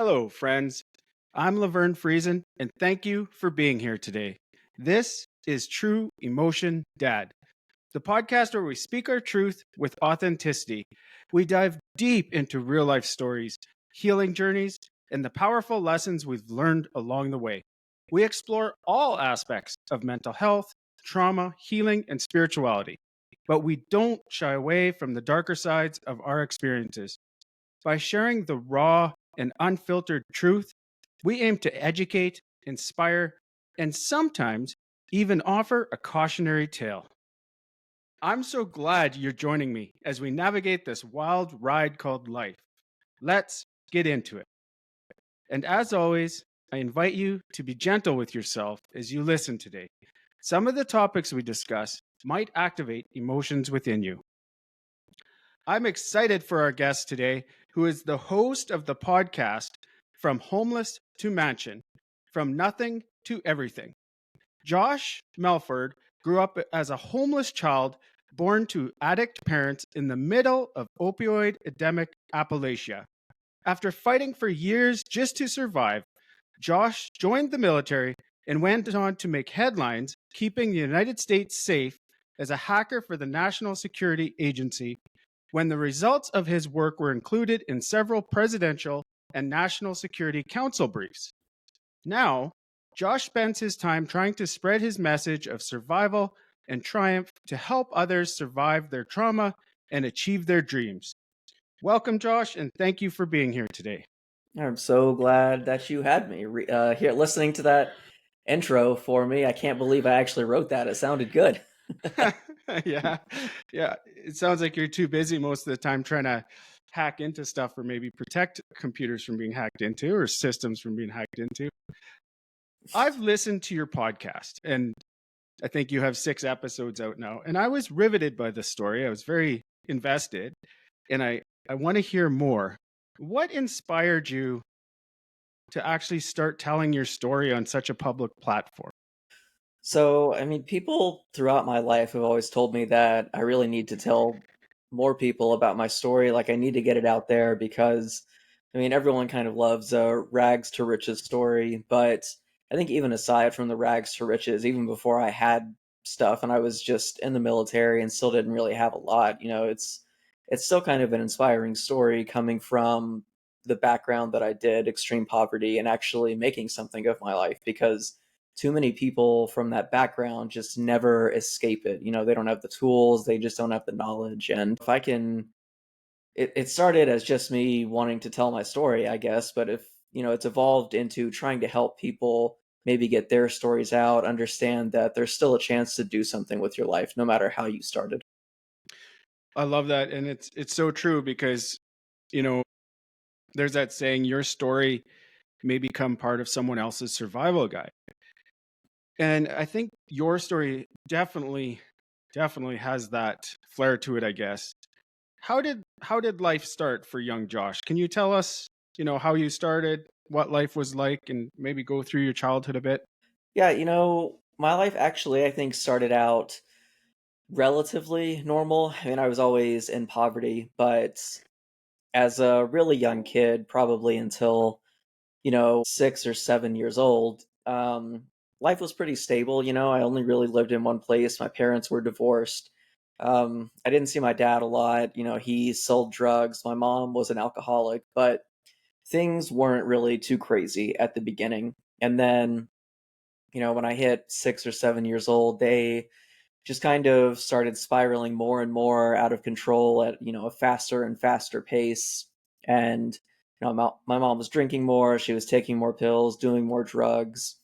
Hello, friends. I'm Laverne Friesen, and thank you for being here today. This is True Emotion Dad, the podcast where we speak our truth with authenticity. We dive deep into real life stories, healing journeys, and the powerful lessons we've learned along the way. We explore all aspects of mental health, trauma, healing, and spirituality, but we don't shy away from the darker sides of our experiences. By sharing the raw and unfiltered truth, we aim to educate, inspire, and sometimes even offer a cautionary tale. I'm so glad you're joining me as we navigate this wild ride called life. Let's get into it. And as always, I invite you to be gentle with yourself as you listen today. Some of the topics we discuss might activate emotions within you. I'm excited for our guest today, who is the host of the podcast From Homeless to Mansion, From Nothing to Everything. Josh Malford grew up as a homeless child born to addict parents in the middle of opioid epidemic Appalachia. After fighting for years just to survive, Josh joined the military and went on to make headlines keeping the United States safe as a hacker for the National Security Agency when the results of his work were included in several presidential and National Security Council briefs. Now, Josh spends his time trying to spread his message of survival and triumph to help others survive their trauma and achieve their dreams. Welcome, Josh, and thank you for being here today. I'm so glad that you had me here listening to that intro for me. I can't believe I actually wrote that. It sounded good. yeah. Yeah. It sounds like you're too busy most of the time trying to hack into stuff or maybe protect computers from being hacked into or systems from being hacked into. I've listened to your podcast and I think you have 6 episodes out now. And I was riveted by the story. I was very invested and I want to hear more. What inspired you to actually start telling your story on such a public platform? So, I mean, people throughout my life have always told me that I really need to tell more people about my story. Like, I need to get it out there because, I mean, everyone kind of loves a rags to riches story. But I think even aside from the rags to riches, even before I had stuff and I was just in the military and still didn't really have a lot, it's still kind of an inspiring story coming from the background that I did, extreme poverty, and actually making something of my life because too many people from that background just never escape it. They don't have the tools, they just don't have the knowledge. And if I can, it started as just me wanting to tell my story, I guess. But if, it's evolved into trying to help people maybe get their stories out, understand that there's still a chance to do something with your life, no matter how you started. I love that and it's so true because you know there's that saying your story may become part of someone else's survival guide. And I think your story definitely has that flair to it, I guess. How did life start for young Josh? Can you tell us, how you started, what life was like and maybe go through your childhood a bit? Yeah, my life actually, I think, started out relatively normal. I mean, I was always in poverty, but as a really young kid, probably until 6 or 7 years old, life was pretty stable. I only really lived in one place. My parents were divorced. I didn't see my dad a lot. He sold drugs. My mom was an alcoholic, but things weren't really too crazy at the beginning. And then, when I hit 6 or 7 years old, they just kind of started spiraling more and more out of control at a faster and faster pace. And my mom was drinking more, she was taking more pills, doing more drugs,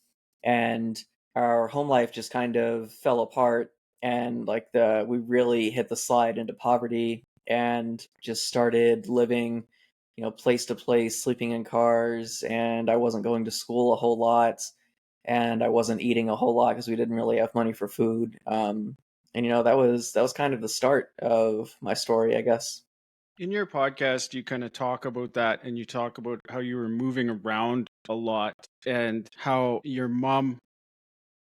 and our home life just kind of fell apart. And like the we really hit the slide into poverty and just started living place to place, sleeping in cars, and I wasn't going to school a whole lot, and I wasn't eating a whole lot because we didn't really have money for food. And that was kind of the start of my story, I guess. In your podcast, you kind of talk about that and you talk about how you were moving around a lot and how your mom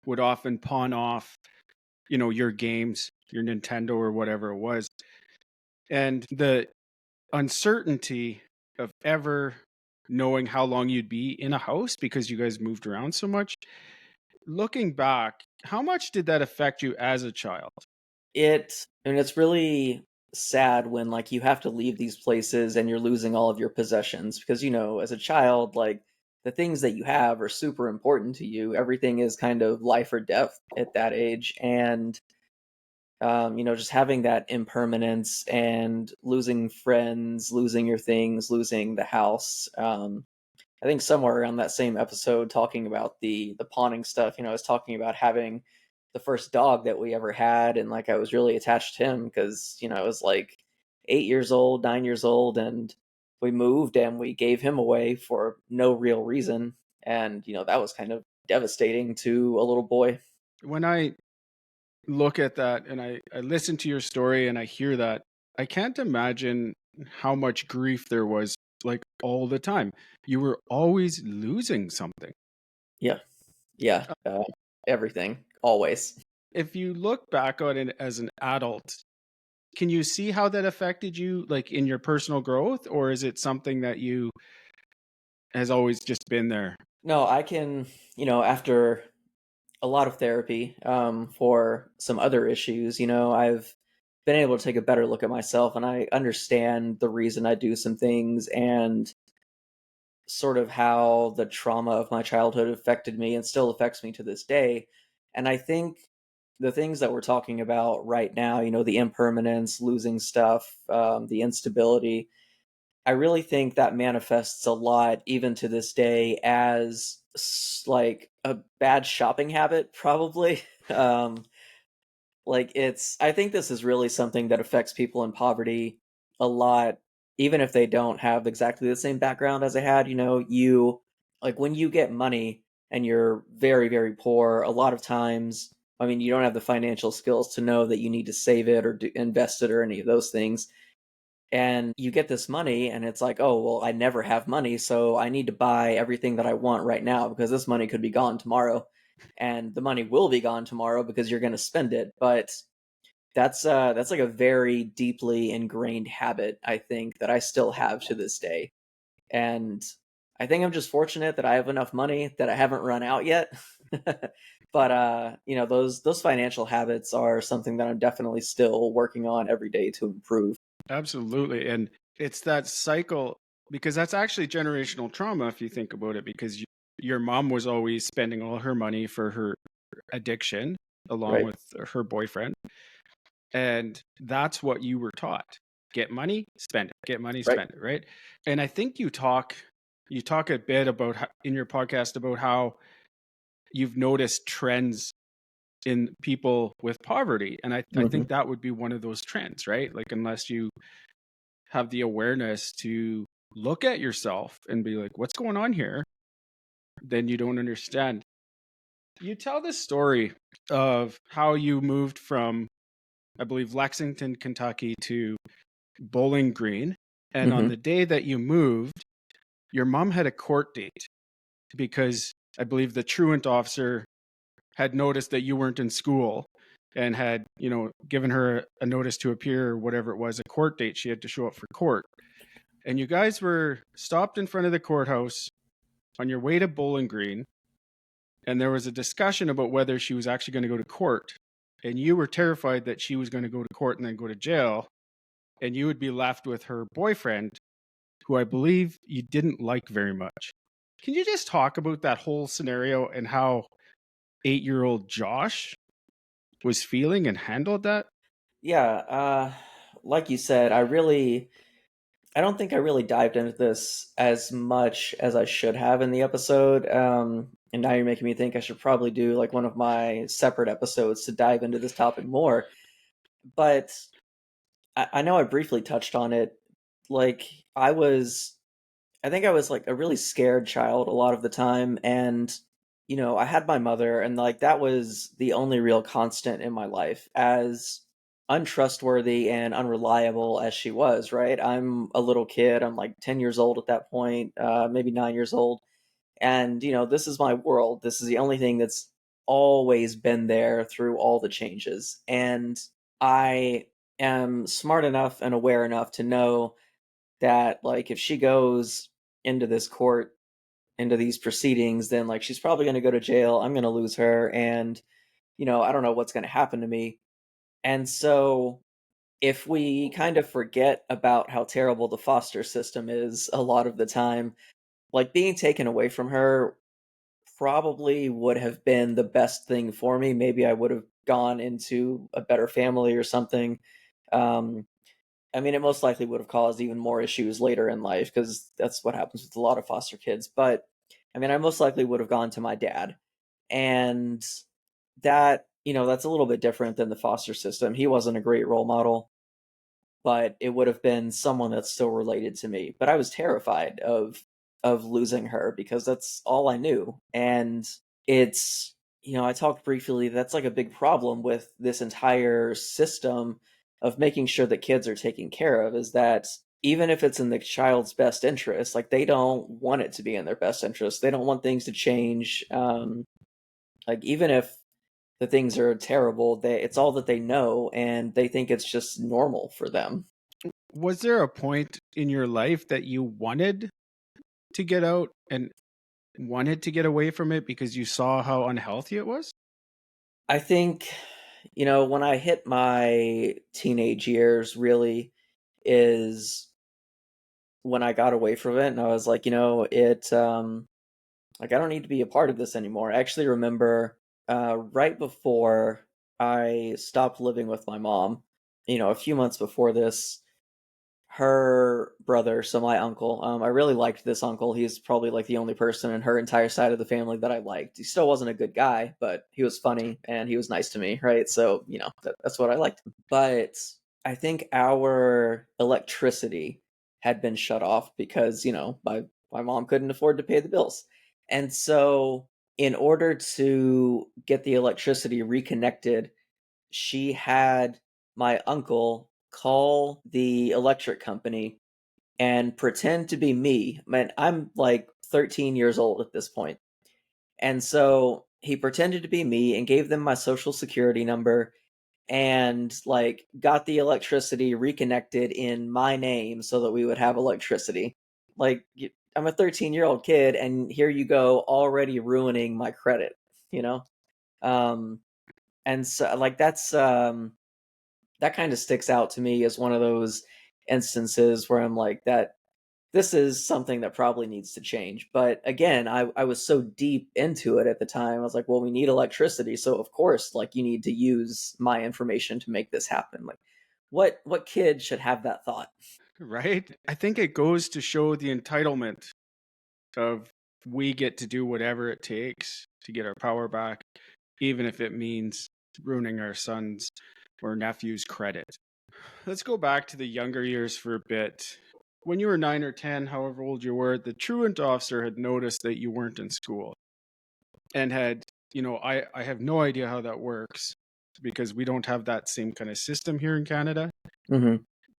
would often pawn off, your games, your Nintendo or whatever it was. And the uncertainty of ever knowing how long you'd be in a house because you guys moved around so much. Looking back, how much did that affect you as a child? And it's really sad when like you have to leave these places and you're losing all of your possessions because as a child, like the things that you have are super important to you. Everything is kind of life or death at that age. And just having that impermanence and losing friends, losing your things, losing the house. I think somewhere around that same episode, talking about the pawning stuff, I was talking about having the first dog that we ever had, and like I was really attached to him because I was like 8 years old, 9 years old, and we moved and we gave him away for no real reason, and that was kind of devastating to a little boy. When I look at that and I listen to your story and I hear that, I can't imagine how much grief there was like all the time. You were always losing something. Yeah, yeah, everything, always. If you look back on it as an adult, can you see how that affected you like in your personal growth, or is it something that you has always just been there? No, I can, after a lot of therapy for some other issues. I've been able to take a better look at myself and I understand the reason I do some things and sort of how the trauma of my childhood affected me and still affects me to this day. And I think the things that we're talking about right now, the impermanence, losing stuff, the instability, I really think that manifests a lot, even to this day, as like a bad shopping habit, probably. I think this is really something that affects people in poverty a lot, even if they don't have exactly the same background as I had. Like when you get money and you're very, very poor, a lot of times, I mean, you don't have the financial skills to know that you need to save it or invest it or any of those things, and you get this money and it's like, oh well, I never have money, so I need to buy everything that I want right now because this money could be gone tomorrow, and the money will be gone tomorrow because you're going to spend it. But that's like a very deeply ingrained habit, I think, that I still have to this day. And I think I'm just fortunate that I have enough money that I haven't run out yet. But those financial habits are something that I'm definitely still working on every day to improve. Absolutely. And it's that cycle because that's actually generational trauma if you think about it, because your mom was always spending all her money for her addiction along Right. with her boyfriend. And that's what you were taught. Get money, spend it. Get money, Right. spend it, right? And I think you talk a bit about in your podcast about how you've noticed trends in people with poverty. And I Hmm. think that would be one of those trends, right? Like unless you have the awareness to look at yourself and be like, what's going on here? Then you don't understand. You tell the story of how you moved from, I believe, Lexington, Kentucky to Bowling Green. And on Hmm. the day that you moved, your mom had a court date because I believe the truant officer had noticed that you weren't in school and had, given her a notice to appear or whatever it was, a court date. She had to show up for court. And you guys were stopped in front of the courthouse on your way to Bowling Green. And there was a discussion about whether she was actually going to go to court. And you were terrified that she was going to go to court and then go to jail. And you would be left with her boyfriend, who I believe you didn't like very much. Can you just talk about that whole scenario and how 8-year-old Josh was feeling and handled that? Yeah, like you said, I don't think I really dived into this as much as I should have in the episode. And now you're making me think I should probably do like one of my separate episodes to dive into this topic more. But I know I briefly touched on it. Like I think I was like a really scared child a lot of the time, and I had my mother, and like that was the only real constant in my life. As untrustworthy and unreliable as she was, right? I'm a little kid. I'm like 10 years old at that point, maybe 9 years old, and this is my world. This is the only thing that's always been there through all the changes, and I am smart enough and aware enough to know that like if she goes into this court, into these proceedings, then like she's probably going to go to jail. I'm going to lose her, and I don't know what's going to happen to me. And so if we kind of forget about how terrible the foster system is a lot of the time, like being taken away from her probably would have been the best thing for me. Maybe I would have gone into a better family or something. Um, I mean, it most likely would have caused even more issues later in life because that's what happens with a lot of foster kids. But I mean, I most likely would have gone to my dad. And that's a little bit different than the foster system. He wasn't a great role model, but it would have been someone that's still related to me. But I was terrified of losing her because that's all I knew. And it's I talked briefly, that's like a big problem with this entire system of making sure that kids are taken care of, is that even if it's in the child's best interest, like they don't want it to be in their best interest. They don't want things to change. Like even if the things are terrible, it's all that they know, and they think it's just normal for them. Was there a point in your life that you wanted to get out and wanted to get away from it because you saw how unhealthy it was? I think, when I hit my teenage years, really is when I got away from it, and I was like, like I don't need to be a part of this anymore. I actually remember right before I stopped living with my mom, a few months before this, her brother, so my uncle, I really liked this uncle. He's probably like the only person in her entire side of the family that I liked. He still wasn't a good guy, but he was funny and he was nice to me, right? So, that's what I liked. But I think our electricity had been shut off because, my mom couldn't afford to pay the bills. And so, in order to get the electricity reconnected, she had my uncle call the electric company and pretend to be me. Man, I'm like 13 years old at this point. And so he pretended to be me and gave them my social security number and like got the electricity reconnected in my name so that we would have electricity. Like I'm a 13-year-old kid and here you go already ruining my credit, you know? Um and so like that kind of sticks out to me as one of those instances where I'm like, that this is something that probably needs to change. But again, I was so deep into it at the time. I was like, well, we need electricity. So of course, like you need to use my information to make this happen. Like what kid should have that thought? Right? I think it goes to show the entitlement of we get to do whatever it takes to get our power back, even if it means ruining our son's or nephew's credit. Let's go back to the younger years for a bit. When you were 9 or 10, however old you were, the truant officer had noticed that you weren't in school and had, I have no idea how that works because we don't have that same kind of system here in Canada. Mm-hmm.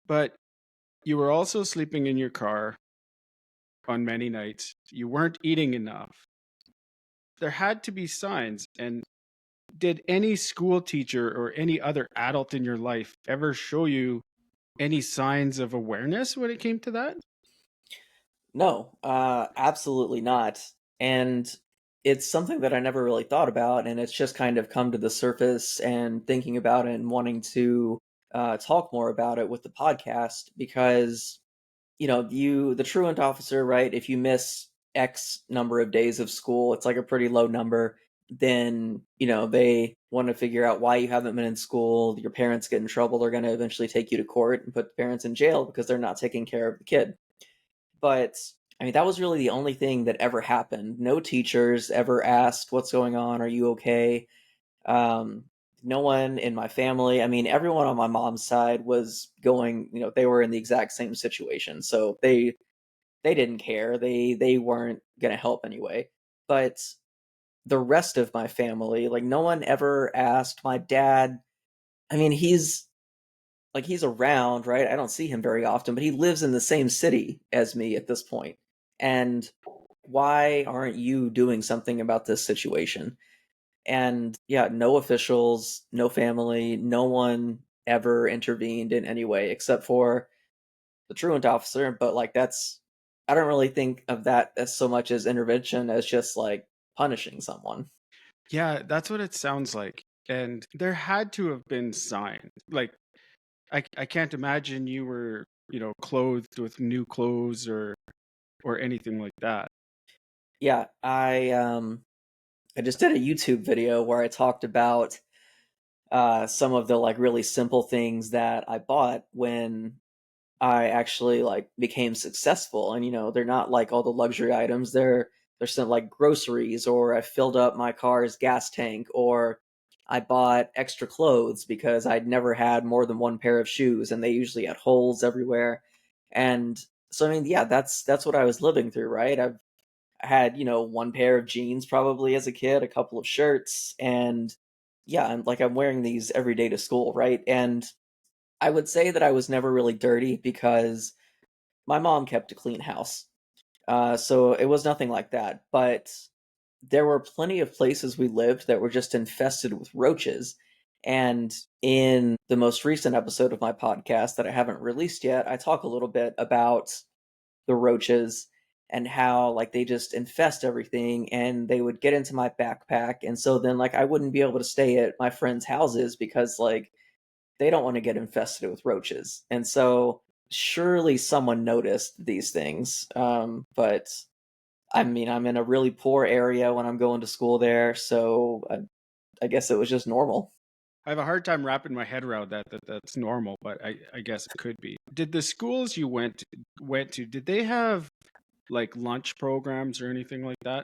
But you were also sleeping in your car on many nights. You weren't eating enough. There had to be signs. And did any school teacher or any other adult in your life ever show you any signs of awareness when it came to that? No, absolutely not. And it's something that I never really thought about, and it's just kind of come to the surface and thinking about it and wanting to talk more about it with the podcast because the truant officer, right? If you miss X number of days of school, it's like a pretty low number. Then they want to figure out why you haven't been in school. Your parents get in trouble. They're going to eventually take you to court and put the parents in jail because they're not taking care of the kid. But I mean, that was really the only thing that ever happened. No teachers ever asked, "What's going on? Are you okay?" Um, no one in my family. I mean, everyone on my mom's side was going. They were in the exact same situation, so they didn't care. They weren't gonna help anyway. But the rest of my family, like, no one ever asked. My dad. I mean, he's around, right? I don't see him very often, but he lives in the same city as me at this point. And why aren't you doing something about this situation? And yeah, no officials, no family, no one ever intervened in any way except for the truant officer. But like I don't really think of that as so much as intervention as just like punishing someone. Yeah, that's what it sounds like. And there had to have been signs. Like I can't imagine you were, clothed with new clothes or anything like that. Yeah, I just did a YouTube video where I talked about some of the like really simple things that I bought when I actually like became successful. And they're not like all the luxury items. They're some like groceries, or I filled up my car's gas tank, or I bought extra clothes because I'd never had more than one pair of shoes and they usually had holes everywhere. And so I mean, yeah, that's what I was living through, right? I've had, one pair of jeans probably as a kid, a couple of shirts, and yeah, I'm wearing these every day to school, right? And I would say that I was never really dirty because my mom kept a clean house. So it was nothing like that. But there were plenty of places we lived that were just infested with roaches. And in the most recent episode of my podcast that I haven't released yet, I talk a little bit about the roaches and how like they just infest everything and they would get into my backpack. And so then like I wouldn't be able to stay at my friends' houses because like they don't want to get infested with roaches. And so surely someone noticed these things. But I mean, I'm in a really poor area when I'm going to school there, so I guess it was just normal. I have a hard time wrapping my head around that's normal, but I guess it could be. Did the schools you went to, did they have like lunch programs or anything like that?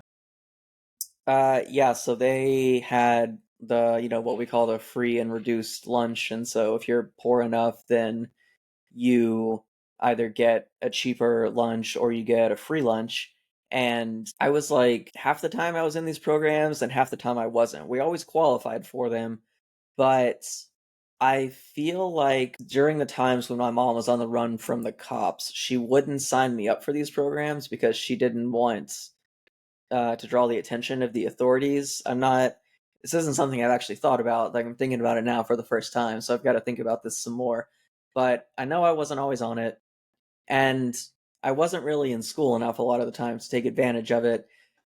Yeah, so they had what we call the free and reduced lunch, and so if you're poor enough, then you either get a cheaper lunch or you get a free lunch. And I was like, half the time I was in these programs and half the time I wasn't. We always qualified for them, but I feel like during the times when my mom was on the run from the cops, she wouldn't sign me up for these programs because she didn't want to draw the attention of the authorities. This isn't something I've actually thought about. Like, I'm thinking about it now for the first time, so I've got to think about this some more. But I know I wasn't always on it, and I wasn't really in school enough a lot of the time to take advantage of it.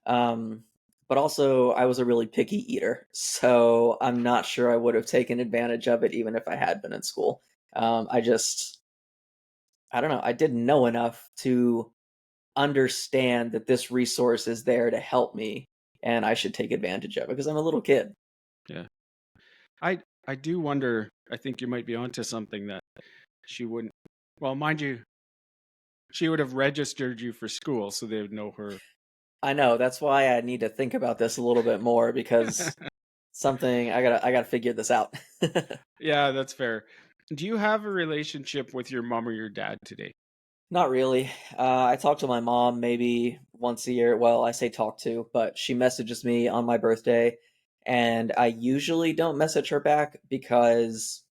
Um, but also, I was a really picky eater, so I'm not sure I would have taken advantage of it even if I had been in school. I don't know, I didn't know enough to understand that this resource is there to help me and I should take advantage of it because I'm a little kid. Yeah. I do wonder, I think you might be onto something that she wouldn't, well, mind you, she would have registered you for school so they would know her. I know, that's why I need to think about this a little bit more because something I gotta figure this out. Yeah, that's fair. Do you have a relationship with your mom or your dad today? Not really. I talk to my mom maybe once a year. Well, I say talk to, but she messages me on my birthday, and I usually don't message her back because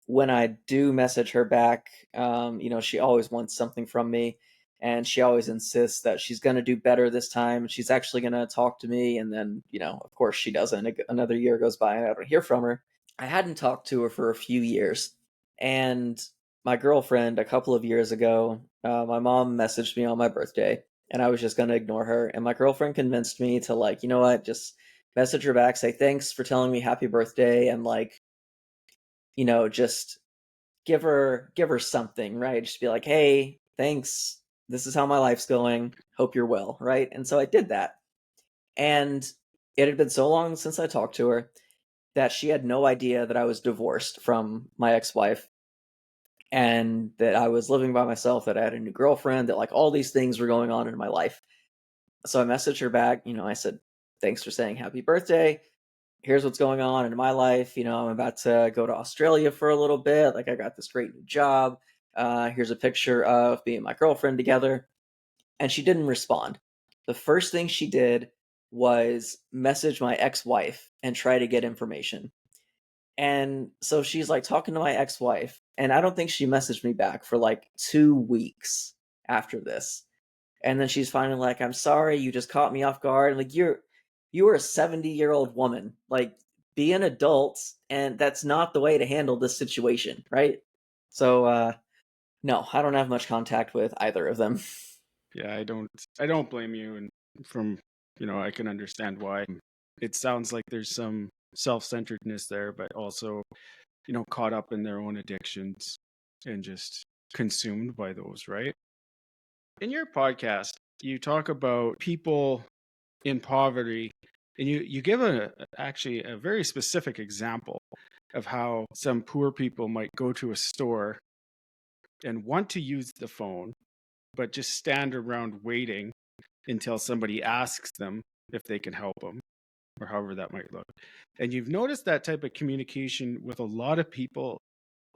when I do message her back, she always wants something from me, and she always insists that she's going to do better this time. She's actually going to talk to me, and then, of course, she doesn't. Another year goes by, and I don't hear from her. I hadn't talked to her for a few years, and my girlfriend, a couple of years ago, my mom messaged me on my birthday, and I was just going to ignore her. And my girlfriend convinced me to, like, you know what, just message her back, say thanks for telling me happy birthday, and like, just give her something, right? Just be like, "Hey, thanks. This is how my life's going. Hope you're well," right? And so I did that. And it had been so long since I talked to her that she had no idea that I was divorced from my ex-wife and that I was living by myself, that I had a new girlfriend, that like all these things were going on in my life. So I messaged her back, I said, "Thanks for saying happy birthday. Here's what's going on in my life. I'm about to go to Australia for a little bit. Like, I got this great new job. Here's a picture of me and my girlfriend together." And she didn't respond. The first thing she did was message my ex wife and try to get information. And so she's like talking to my ex wife. And I don't think she messaged me back for like 2 weeks after this. And then she's finally like, "I'm sorry, you just caught me off guard." Like, you are a 70-year-old woman. Like, be an adult, and that's not the way to handle this situation, right? So no, I don't have much contact with either of them. Yeah, I don't blame you, and from I can understand why. It sounds like there's some self-centeredness there, but also caught up in their own addictions and just consumed by those, right? In your podcast, you talk about people in poverty, and you give actually a very specific example of how some poor people might go to a store and want to use the phone, but just stand around waiting until somebody asks them if they can help them, or however that might look. And you've noticed that type of communication with a lot of people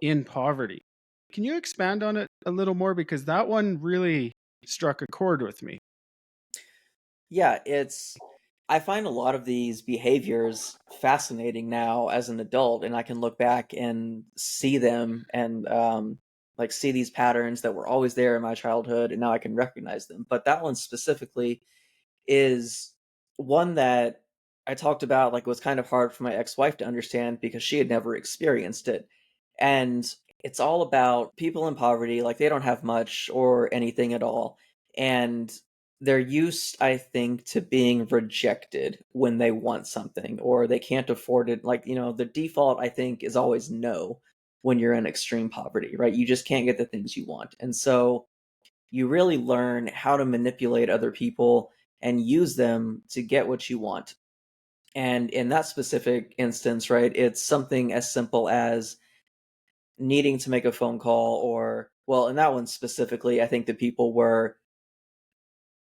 in poverty. Can you expand on it a little more? Because that one really struck a chord with me. Yeah, I find a lot of these behaviors fascinating now as an adult, and I can look back and see them and like see these patterns that were always there in my childhood, and now I can recognize them. But that one specifically is one that I talked about, like, was kind of hard for my ex-wife to understand because she had never experienced it. And it's all about people in poverty, like they don't have much or anything at all. And they're used, I think, to being rejected when they want something or they can't afford it. Like, the default, I think, is always no when you're in extreme poverty, right? You just can't get the things you want. And so you really learn how to manipulate other people and use them to get what you want. And in that specific instance, right, it's something as simple as needing to make a phone call, or, well, in that one specifically, I think the people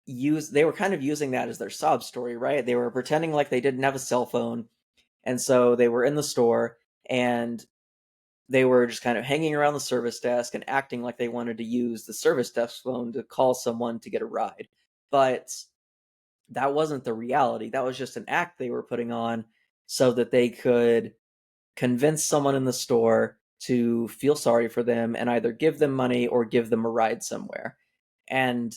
they were kind of using that as their sob story, right? They were pretending like they didn't have a cell phone, and so they were in the store and they were just kind of hanging around the service desk and acting like they wanted to use the service desk phone to call someone to get a ride. But that wasn't the reality. That was just an act they were putting on so that they could convince someone in the store to feel sorry for them and either give them money or give them a ride somewhere. And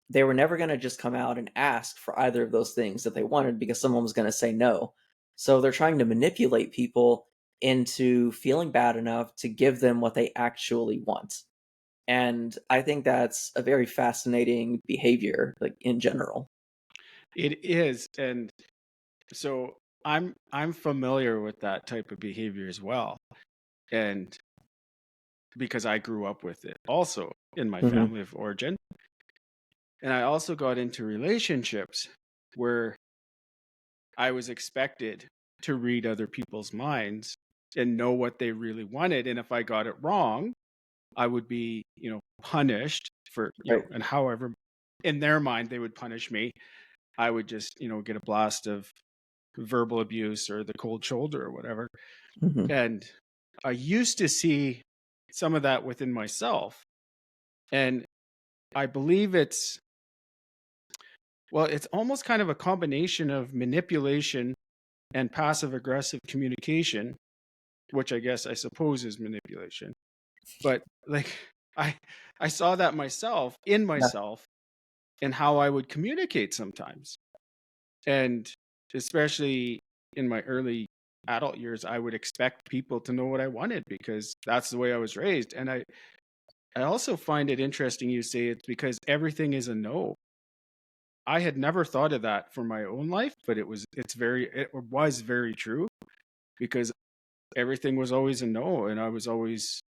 they were never going to just come out and ask for either of those things that they wanted because someone was going to say no. So they're trying to manipulate people into feeling bad enough to give them what they actually want. And I think that's a very fascinating behavior, like, in general. It is, and so I'm familiar with that type of behavior as well, and because I grew up with it also in my Hmm. family of origin, and I also got into relationships where I was expected to read other people's minds and know what they really wanted, and if I got it wrong, I would be, punished for, Right. and however in their mind they would punish me, I would just, get a blast of verbal abuse or the cold shoulder or whatever. Hmm. And I used to see some of that within myself. And I believe it's almost kind of a combination of manipulation and passive aggressive communication, which I suppose is manipulation. But like I I saw that myself in Yeah. myself and how I would communicate sometimes. And especially in my early adult years, I would expect people to know what I wanted because that's the way I was raised. And I also find it interesting you say it's because everything is a no. I had never thought of that for my own life, but it was very true because everything was always a no and I was always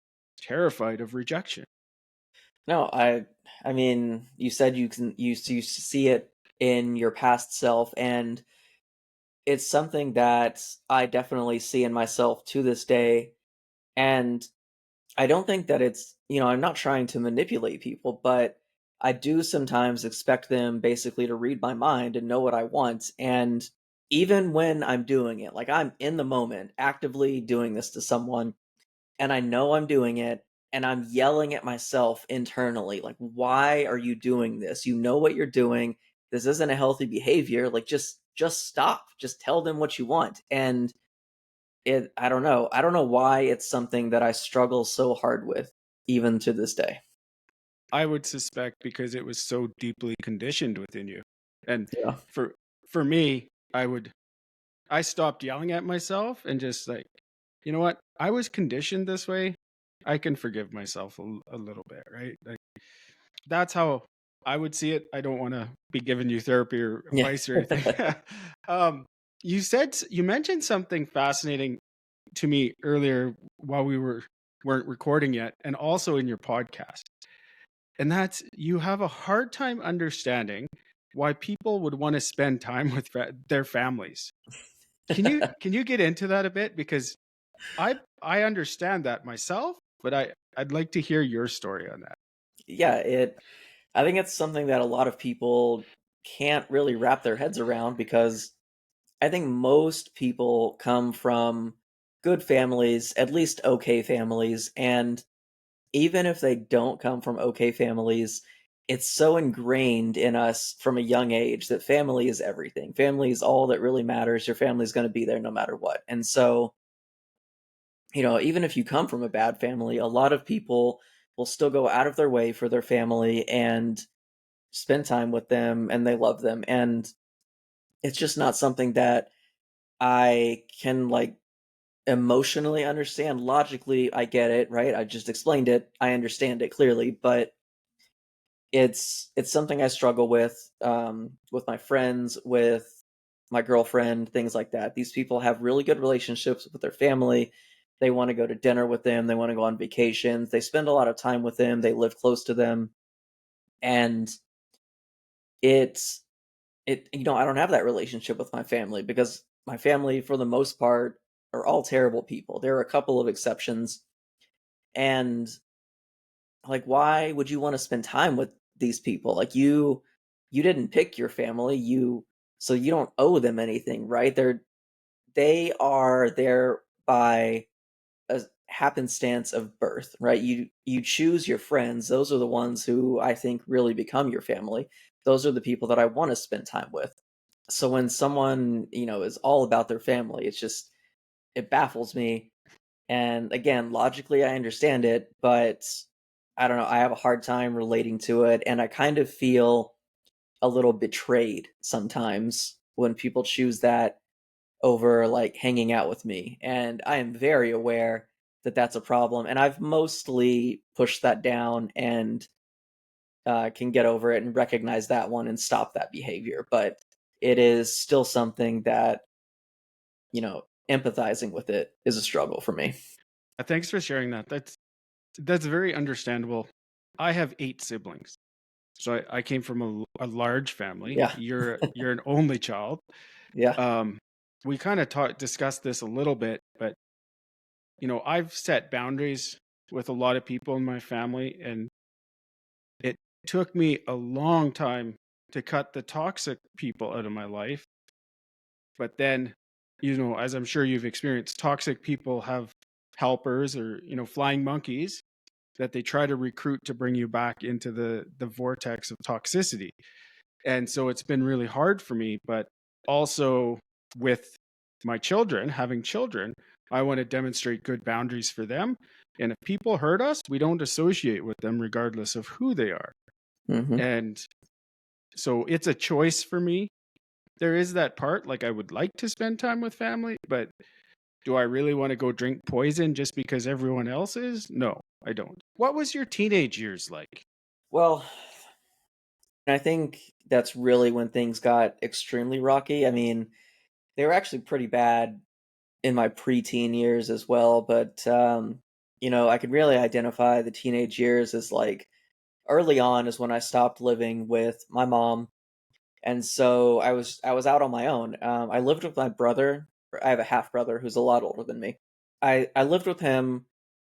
terrified of rejection. No, I mean, you said you see it in your past self, and it's something that I definitely see in myself to this day. And I don't think that I'm not trying to manipulate people, but I do sometimes expect them basically to read my mind and know what I want. And even when I'm doing it, like, I'm in the moment actively doing this to someone, and I know I'm doing it, and I'm yelling at myself internally, like, why are you doing this? You know what you're doing. This isn't a healthy behavior. Like, just stop. Just tell them what you want. And I don't know. I don't know why it's something that I struggle so hard with even to this day. I would suspect because it was so deeply conditioned within you. And Yeah. for for me, I stopped yelling at myself and just like, you know what? I was conditioned this way. I can forgive myself a little bit, right? Like that's how I would see it. I don't want to be giving you therapy or Yeah. advice or anything. um, you mentioned something fascinating to me earlier while weren't recording yet, and also in your podcast, and that's you have a hard time understanding why people would want to spend time with their families. Can you get into that a bit, because I understand that myself, but I'd like to hear your story on that. Yeah, I think it's something that a lot of people can't really wrap their heads around because I think most people come from good families, at least okay families, and even if they don't come from okay families, it's so ingrained in us from a young age that family is everything. Family is all that really matters. Your family's going to be there no matter what. And so, even if you come from a bad family, a lot of people will still go out of their way for their family and spend time with them and they love them. And it's just not something that I can emotionally understand. Logically, I get it, right? I just explained it. I understand it clearly, but it's something I struggle with my friends, with my girlfriend, things like that. These people have really good relationships with their family. They want to go to dinner with them, they want to go on vacations, they spend a lot of time with them, they live close to them. And it's I don't have that relationship with my family because my family for the most part are all terrible people. There are a couple of exceptions. And why would you want to spend time with these people? You didn't pick your family, so you don't owe them anything, right? They are there by a happenstance of birth, right? You choose your friends. Those are the ones who I think really become your family. Those are the people that I want to spend time with. So when someone, is all about their family, it baffles me. And again, logically, I understand it, but I don't know. I have a hard time relating to it. And I kind of feel a little betrayed sometimes when people choose that over hanging out with me. And I am very aware that that's a problem. And I've mostly pushed that down and can get over it and recognize that one and stop that behavior. But it is still something that, empathizing with it is a struggle for me. Thanks for sharing that. That's very understandable. I have 8 siblings, so I came from a large family. Yeah. You're an only child. Yeah. Um, we kind of discussed this a little bit, but I've set boundaries with a lot of people in my family, and it took me a long time to cut the toxic people out of my life. But then, as I'm sure you've experienced, toxic people have helpers or, flying monkeys that they try to recruit to bring you back into the vortex of toxicity. And so it's been really hard for me, but also with my children, having children, I want to demonstrate good boundaries for them. And if people hurt us, we don't associate with them regardless of who they are. Hmm. And so it's a choice for me. There is that part, like I would like to spend time with family, but do I really want to go drink poison just because everyone else is? No, I don't. What was your teenage years like? Well, I think that's really when things got extremely rocky. I mean, they were actually pretty bad in my preteen years as well, but I could really identify the teenage years as early on is when I stopped living with my mom, and so I was out on my own. I lived with my brother. I have a half brother who's a lot older than me. I lived with him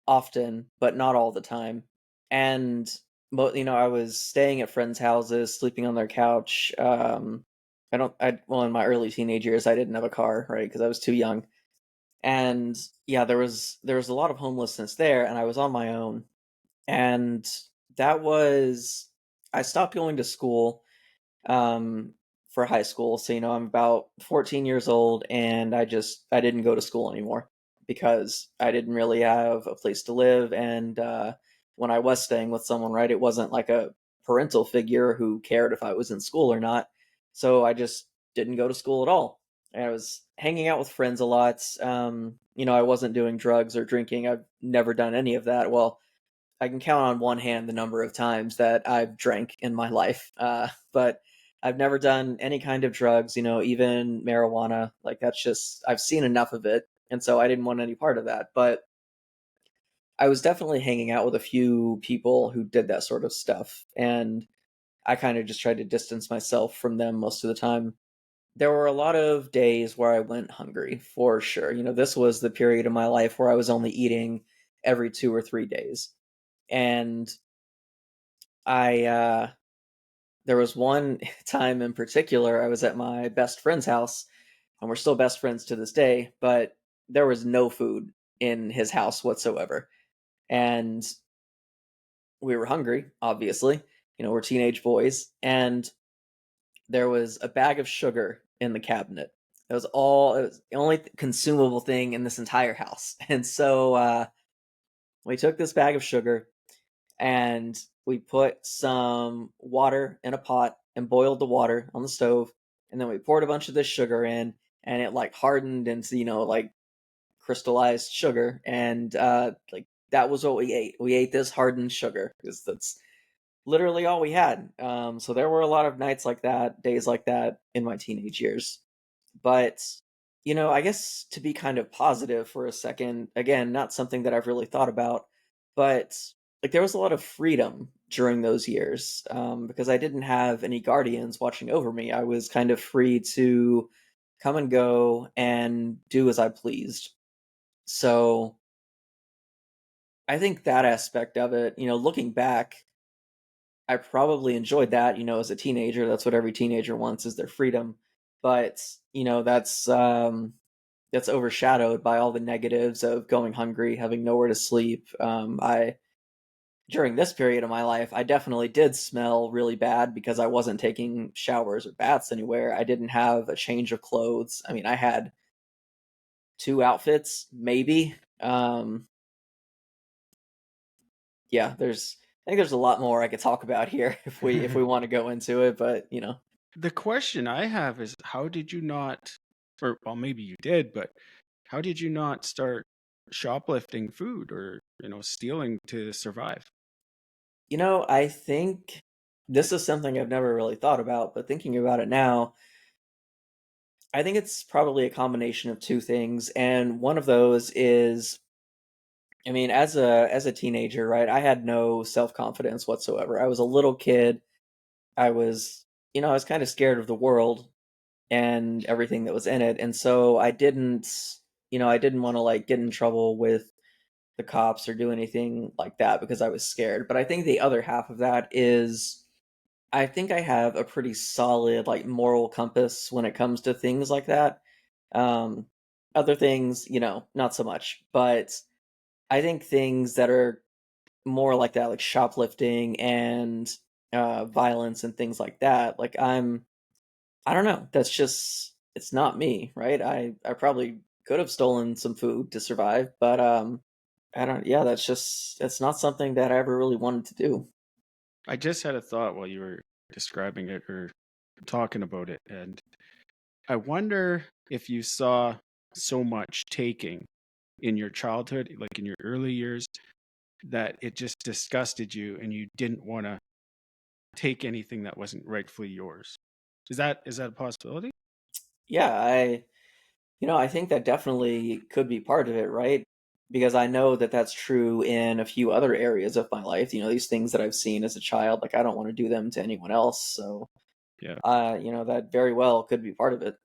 often, but not all the time. And I was staying at friends' houses, sleeping on their couch. Well, in my early teenage years, I didn't have a car, right? Because I was too young. And yeah, there was a lot of homelessness there, and I was on my own. And that was I stopped going to school um, for high school. So, I'm about 14 years old and I didn't go to school anymore because I didn't really have a place to live. And when I was staying with someone, right, it wasn't like a parental figure who cared if I was in school or not. So I just didn't go to school at all. I was hanging out with friends a lot. I wasn't doing drugs or drinking. I've never done any of that. Well, I can count on one hand the number of times that I've drank in my life. But I've never done any kind of drugs, even marijuana. Like that's just I've seen enough of it, and so I didn't want any part of that. But I was definitely hanging out with a few people who did that sort of stuff, and I kind of just tried to distance myself from them most of the time. There were a lot of days where I went hungry, for sure. This was the period of my life where I was only eating every 2 or 3 days. And I there was one time in particular I was at my best friend's house, and we're still best friends to this day, but there was no food in his house whatsoever. And we were hungry, obviously. We're teenage boys, and there was a bag of sugar in the cabinet. It was the only consumable thing in this entire house. And so we took this bag of sugar and we put some water in a pot and boiled the water on the stove. And then we poured a bunch of this sugar in, and it like hardened into, like crystallized sugar. And like that was what we ate. We ate this hardened sugar because that's literally all we had. So there were a lot of nights like that, days like that in my teenage years. But, I guess to be kind of positive for a second, again, not something that I've really thought about, but like there was a lot of freedom during those years because I didn't have any guardians watching over me. I was kind of free to come and go and do as I pleased. So I think that aspect of it, looking back, I probably enjoyed that, as a teenager. That's what every teenager wants is their freedom. But, that's overshadowed by all the negatives of going hungry, having nowhere to sleep. I During this period of my life, I definitely did smell really bad because I wasn't taking showers or baths anywhere. I didn't have a change of clothes. I mean, I had two outfits, maybe. Yeah, I think there's a lot more I could talk about here if we want to go into it, but The question I have is, how did you not, or well, maybe you did, but how did you not start shoplifting food or, stealing to survive? I think this is something I've never really thought about, but thinking about it now, I think it's probably a combination of two things, and one of those is, I mean, as a teenager, right? I had no self-confidence whatsoever. I was a little kid. I was kind of scared of the world and everything that was in it, and so I didn't want to like get in trouble with the cops or do anything like that because I was scared. But I think the other half of that is I think I have a pretty solid like moral compass when it comes to things like that. Um, Other things, not so much. But I think things that are more like that, like shoplifting and violence and things like that, like I don't know. That's just it's not me, right? I probably could have stolen some food to survive, but I don't. Yeah, that's not something that I ever really wanted to do. I just had a thought while you were describing it or talking about it, and I wonder if you saw so much taking in your childhood, like in your early years, that it just disgusted you and you didn't want to take anything that wasn't rightfully yours. Is that a possibility? Yeah, I think that definitely could be part of it, right? Because I know that that's true in a few other areas of my life. These things that I've seen as a child, like I don't want to do them to anyone else. So, Yeah. that very well could be part of it.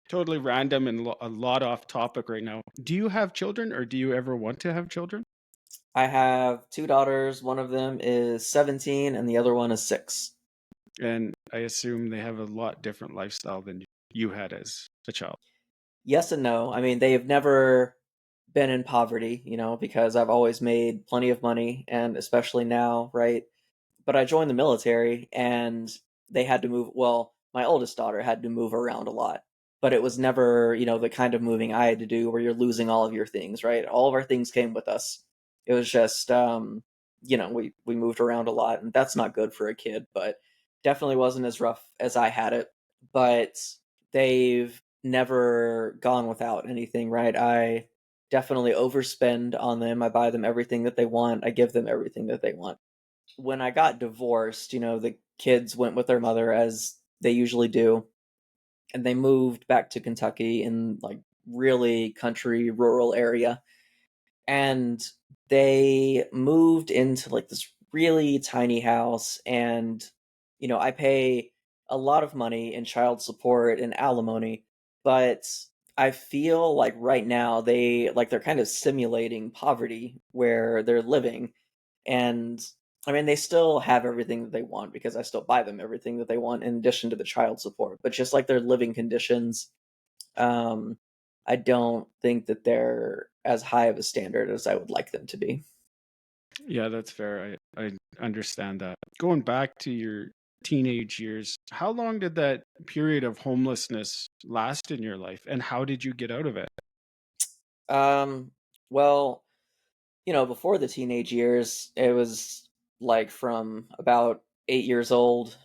Totally random and a lot off topic right now. Do you have children or do you ever want to have children? I have two daughters. One of them is 17 and the other one is 6. And I assume they have a lot different lifestyle than you had as a child. Yes and no. I mean, they have never been in poverty, because I've always made plenty of money, and especially now, right? But I joined the military and they had to move. Well, my oldest daughter had to move around a lot, but it was never, the kind of moving I had to do where you're losing all of your things, right? All of our things came with us. It was just, we moved around a lot, and that's not good for a kid, but definitely wasn't as rough as I had it. But they've never gone without anything, right? definitely overspend on them. I buy them everything that they want. I give them everything that they want. When I got divorced, the kids went with their mother as they usually do, and they moved back to Kentucky in like really country rural area. And they moved into like this really tiny house, and I pay a lot of money in child support and alimony, but I feel like right now they're kind of simulating poverty where they're living. And I mean, they still have everything that they want because I still buy them everything that they want in addition to the child support, but just like their living conditions, um, I don't think that they're as high of a standard as I would like them to be. Yeah, that's fair. I understand that. Going back to your teenage years, how long did that period of homelessness last in your life, and how did you get out of it? Um, well, before the teenage years, it was like from about 8 years old.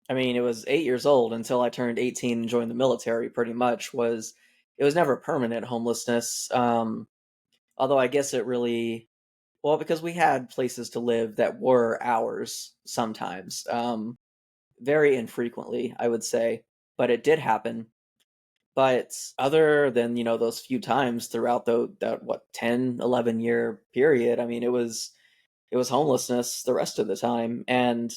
I mean, it was 8 years old until I turned 18 and joined the military. Pretty much was it was never permanent homelessness. Although I guess it really well because we had places to live that were ours sometimes. Very infrequently, I would say, but it did happen. But other than, those few times throughout that what 10, 11 year period, I mean, it was homelessness the rest of the time. And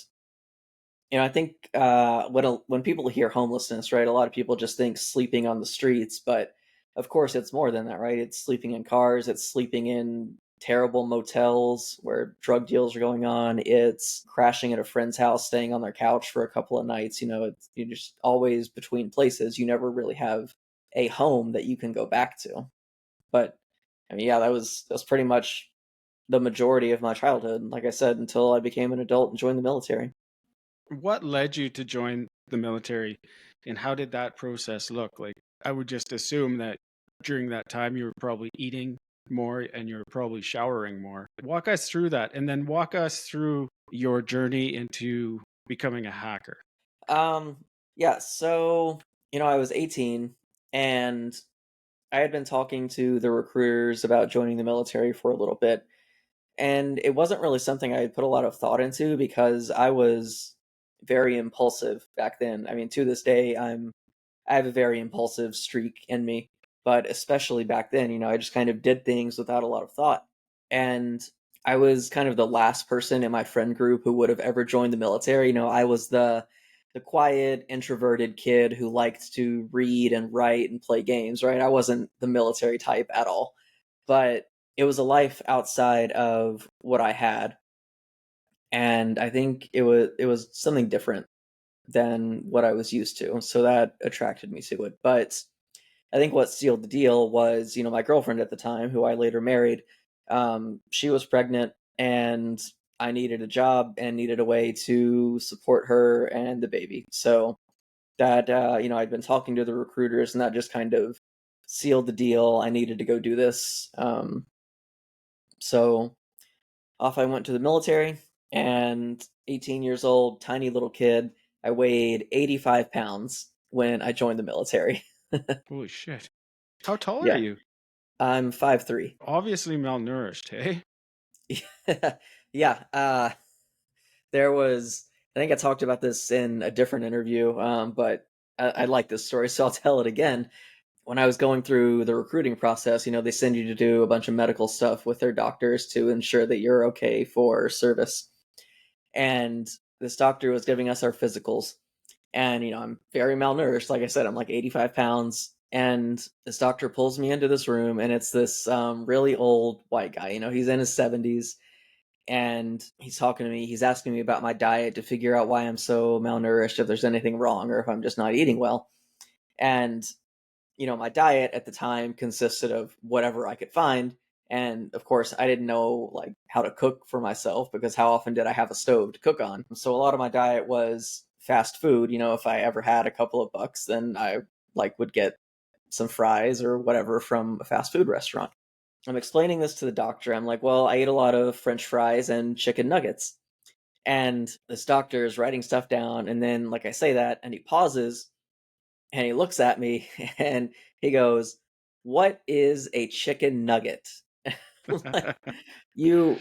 I think when people hear homelessness, right, a lot of people just think sleeping on the streets, but of course it's more than that, right? It's sleeping in cars, it's sleeping in terrible motels where drug deals are going on, it's crashing at a friend's house, staying on their couch for a couple of nights. You're just always between places. You never really have a home that you can go back to. But I mean, yeah, that was pretty much the majority of my childhood, like I said, until I became an adult and joined the military. What led you to join the military, and how did that process look like? I would just assume that during that time you were probably eating more and you're probably showering more. Walk us through that, and then walk us through your journey into becoming a hacker. Um, yeah, so, I was 18 and I had been talking to the recruiters about joining the military for a little bit. And it wasn't really something I had put a lot of thought into because I was very impulsive back then. I mean, to this day, I have a very impulsive streak in me, but especially back then, I just kind of did things without a lot of thought. And I was kind of the last person in my friend group who would have ever joined the military. I was the quiet, introverted kid who liked to read and write and play games, right? I wasn't the military type at all. But it was a life outside of what I had, and I think it was something different than what I was used to. So that attracted me to it. But I think what sealed the deal was, my girlfriend at the time, who I later married, she was pregnant, and I needed a job and needed a way to support her and the baby. So that, I'd been talking to the recruiters, and that just kind of sealed the deal. I needed to go do this. So off I went to the military, and 18 years old, tiny little kid. I weighed 85 pounds when I joined the military. Holy shit. How tall are Yeah, you? I'm 5'3". Obviously malnourished, hey? Yeah, there was, I think I talked about this in a different interview, but I like this story, so I'll tell it again. When I was going through the recruiting process, they send you to do a bunch of medical stuff with their doctors to ensure that you're okay for service. And this doctor was giving us our physicals. And, I'm very malnourished. Like I said, I'm like 85 pounds. And this doctor pulls me into this room, and it's this really old white guy. He's in his 70s, and he's talking to me. He's asking me about my diet to figure out why I'm so malnourished, if there's anything wrong, or if I'm just not eating well. And my diet at the time consisted of whatever I could find. And of course, I didn't know like how to cook for myself because how often did I have a stove to cook on? So a lot of my diet was fast food. If I ever had a couple of bucks, then I like would get some fries or whatever from a fast food restaurant. I'm explaining this to the doctor. I'm like, well, I ate a lot of French fries and chicken nuggets. And this doctor is writing stuff down. And then, like, I say that, and he pauses and he looks at me and he goes, what is a chicken nugget? Like, you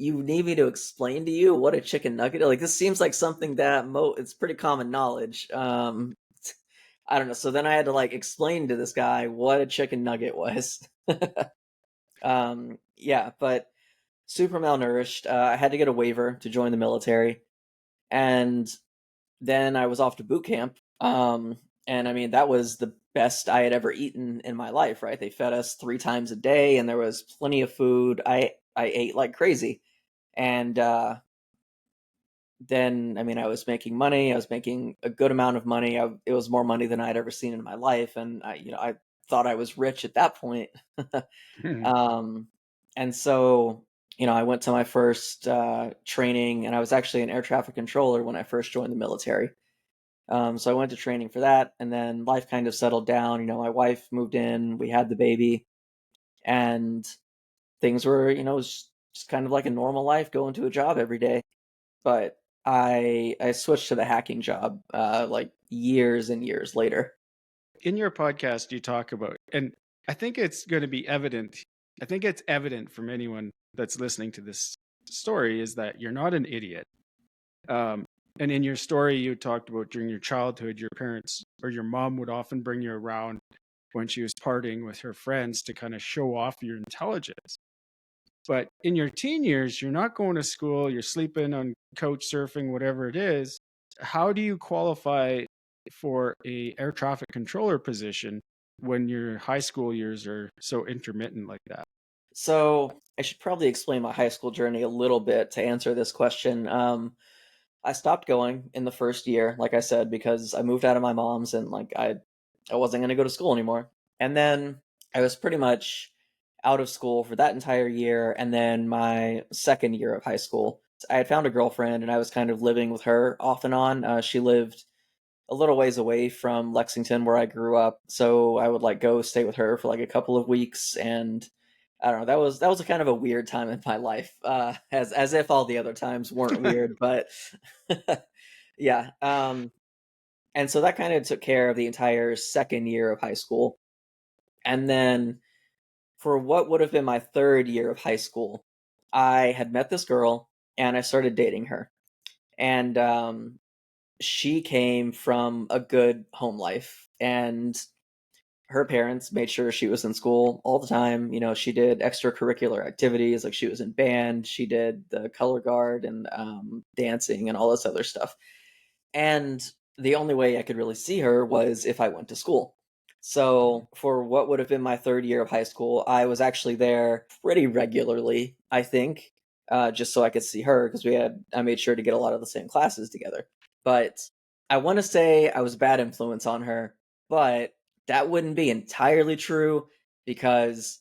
you need me to explain to you what a chicken nugget is? Like, this seems like something that it's pretty common knowledge. I don't know. So then I had to like explain to this guy what a chicken nugget was. Yeah, but super malnourished. I had to get a waiver to join the military, and then I was off to boot camp. And I mean, that was the best I had ever eaten in my life, right? They fed us 3 times a day, and there was plenty of food. I ate like crazy, and then I mean, I was making money. I was making a good amount of money. It was more money than I'd ever seen in my life, and I thought I was rich at that point. um, and so I went to my first training, and I was actually an air traffic controller when I first joined the military. So I went to training for that, and then life kind of settled down. My wife moved in, we had the baby, and things were, it was just kind of like a normal life, going to a job every day. But I switched to the hacking job like years and years later. In your podcast, you talk about, and I think it's going to be evident. I think it's evident from anyone that's listening to this story is that you're not an idiot. And in your story, you talked about during your childhood, your parents or your mom would often bring you around when she was partying with her friends to kind of show off your intelligence. But in your teen years, you're not going to school, you're sleeping on couch surfing, whatever it is. How do you qualify for a air traffic controller position when your high school years are so intermittent like that? So I should probably explain my high school journey a little bit to answer this question. I stopped going in the first year, like I said, because I moved out of my mom's, and like I wasn't going to go to school anymore. And then I was pretty much out of school for that entire year. And then my second year of high school, I had found a girlfriend, and I was kind of living with her off and on. She lived a little ways away from Lexington where I grew up, so I would like go stay with her for like a couple of weeks. And I don't know, that was a kind of a weird time in my life, as if all the other times weren't weird, but yeah. And so that kind of took care of the entire second year of high school. And then for what would have been my third year of high school, I had met this girl, and I started dating her. And she came from a good home life, and her parents made sure she was in school all the time. She did extracurricular activities, like she was in band, she did the color guard, and dancing and all this other stuff. And the only way I could really see her was if I went to school. So for what would have been my third year of high school, I was actually there pretty regularly, I think, just so I could see her, because I made sure to get a lot of the same classes together. But I want to say I was a bad influence on her, but that wouldn't be entirely true, because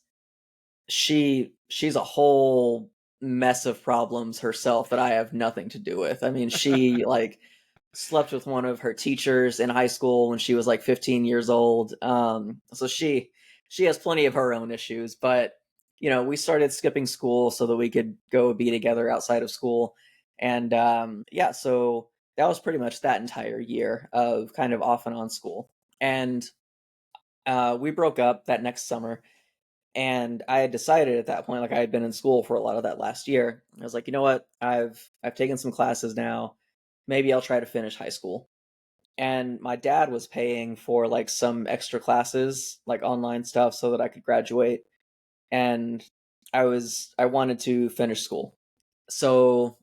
she's a whole mess of problems herself that I have nothing to do with. I mean, she like slept with one of her teachers in high school when she was like 15 years old. So she has plenty of her own issues, but we started skipping school so that we could go be together outside of school. And yeah, so that was pretty much that entire year of kind of off and on school. And we broke up that next summer, and I had decided at that point, like I had been in school for a lot of that last year. I was like, you know what? I've taken some classes now. Maybe I'll try to finish high school. And my dad was paying for like some extra classes, like online stuff, so that I could graduate. And I wanted to finish school. So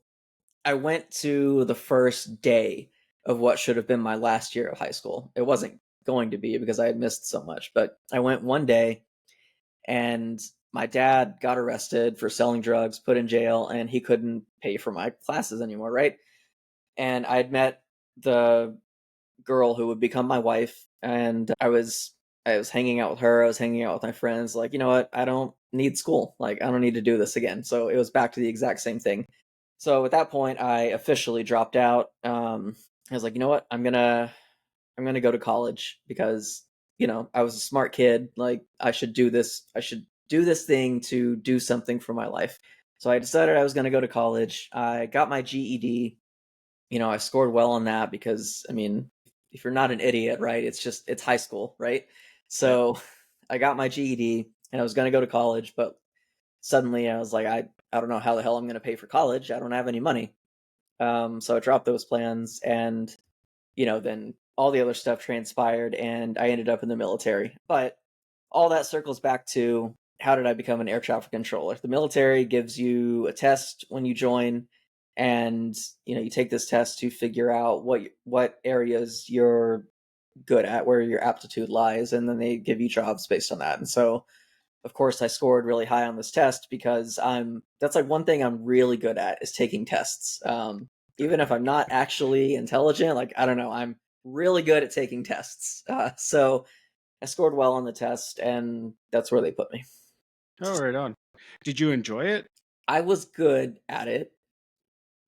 I went to the first day of what should have been my last year of high school. It wasn't going to be, because I had missed so much, but I went one day, and my dad got arrested for selling drugs, put in jail, and he couldn't pay for my classes anymore, right? And I'd met the girl who would become my wife, and I was hanging out with her, I was hanging out with my friends, like, you know what? I don't need school. Like, I don't need to do this again. So it was back to the exact same thing. So at that point I officially dropped out. I was like, you know what? I'm gonna go to college, because I was a smart kid. Like, I should do this. I should do this thing to do something for my life. So I decided I was going to go to college. I got my GED. I scored well on that, because I mean, if you're not an idiot, right? It's high school, right? Right. So I got my GED and I was going to go to college, but suddenly I was like, I don't know how the hell I'm going to pay for college. I don't have any money. So I dropped those plans, and then all the other stuff transpired, and I ended up in the military. But all that circles back to, how did I become an air traffic controller? The military gives you a test when you join, and you take this test to figure out what areas you're good at, where your aptitude lies, and then they give you jobs based on that. And so, of course, I scored really high on this test because that's like one thing I'm really good at, is taking tests. Even if I'm not actually intelligent, like, I don't know, I'm really good at taking tests. So I scored well on the test, and that's where they put me. Oh, right on. Did you enjoy it? I was good at it.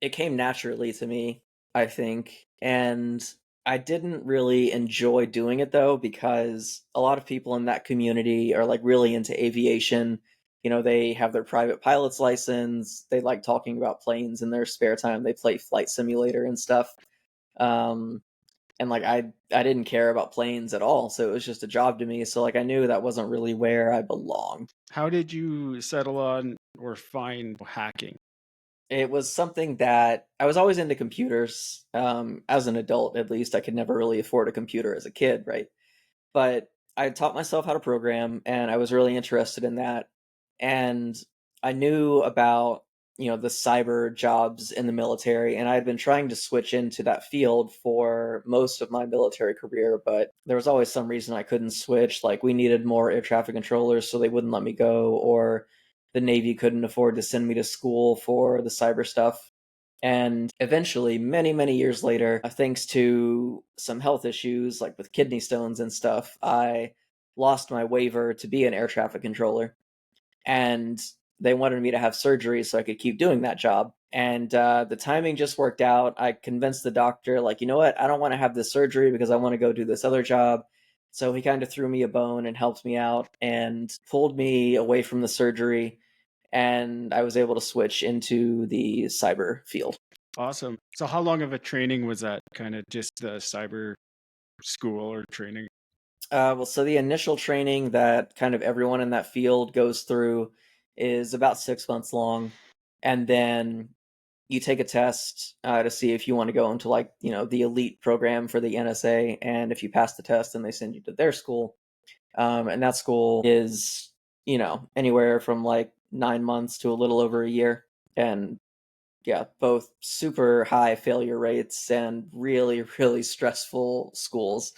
It came naturally to me, I think. And I didn't really enjoy doing it though, because a lot of people in that community are like really into aviation. They have their private pilot's license. They like talking about planes in their spare time. They play flight simulator and stuff. Um, and like I didn't care about planes at all, so it was just a job to me. So like I knew that wasn't really where I belong. How did you settle on or find hacking? It was something that I was always into computers. As an adult, at least, I could never really afford a computer as a kid, right? But I taught myself how to program, and I was really interested in that. And I knew about, the cyber jobs in the military, and I had been trying to switch into that field for most of my military career, but there was always some reason I couldn't switch. Like, we needed more air traffic controllers, so they wouldn't let me go, or the Navy couldn't afford to send me to school for the cyber stuff. And eventually, many, many years later, thanks to some health issues, like with kidney stones and stuff, I lost my waiver to be an air traffic controller. And they wanted me to have surgery so I could keep doing that job. And the timing just worked out. I convinced the doctor, like, you know what? I don't want to have this surgery because I want to go do this other job. So he kind of threw me a bone and helped me out and pulled me away from the surgery. And I was able to switch into the cyber field. Awesome. So how long of a training was that? Kind of just the cyber school or training? Well, so the initial training that kind of everyone in that field goes through is about 6 months long. And then you take a test to see if you want to go into, like, the elite program for the NSA. And if you pass the test, then they send you to their school. And that school is, anywhere from like 9 months to a little over a year. And yeah, both super high failure rates and really, really stressful schools.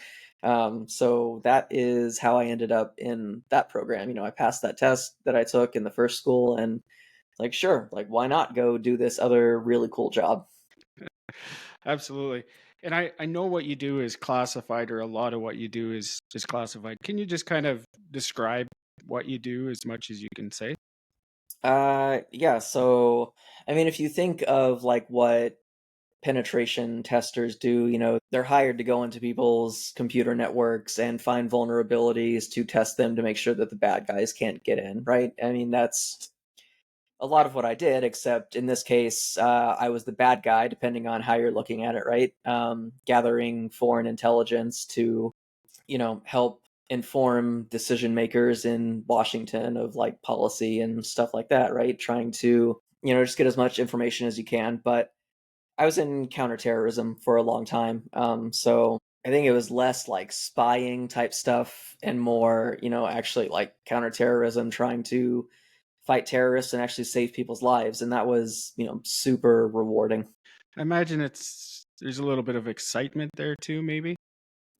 So that is how I ended up in that program. I passed that test that I took in the first school, and like, sure, like, why not go do this other really cool job? Absolutely. And I know what you do is classified, or a lot of what you do is classified. Can you just kind of describe what you do as much as you can say? Yeah, so I mean, if you think of like what penetration testers do, they're hired to go into people's computer networks and find vulnerabilities to test them to make sure that the bad guys can't get in, right? I mean, that's a lot of what I did, except in this case, I was the bad guy, depending on how you're looking at it, right? Gathering foreign intelligence to, help inform decision makers in Washington of like policy and stuff like that, right? Trying to, just get as much information as you can. But I was in counterterrorism for a long time. So I think it was less like spying type stuff and more, actually like counterterrorism, trying to fight terrorists and actually save people's lives. And that was, super rewarding. I imagine there's a little bit of excitement there too, maybe.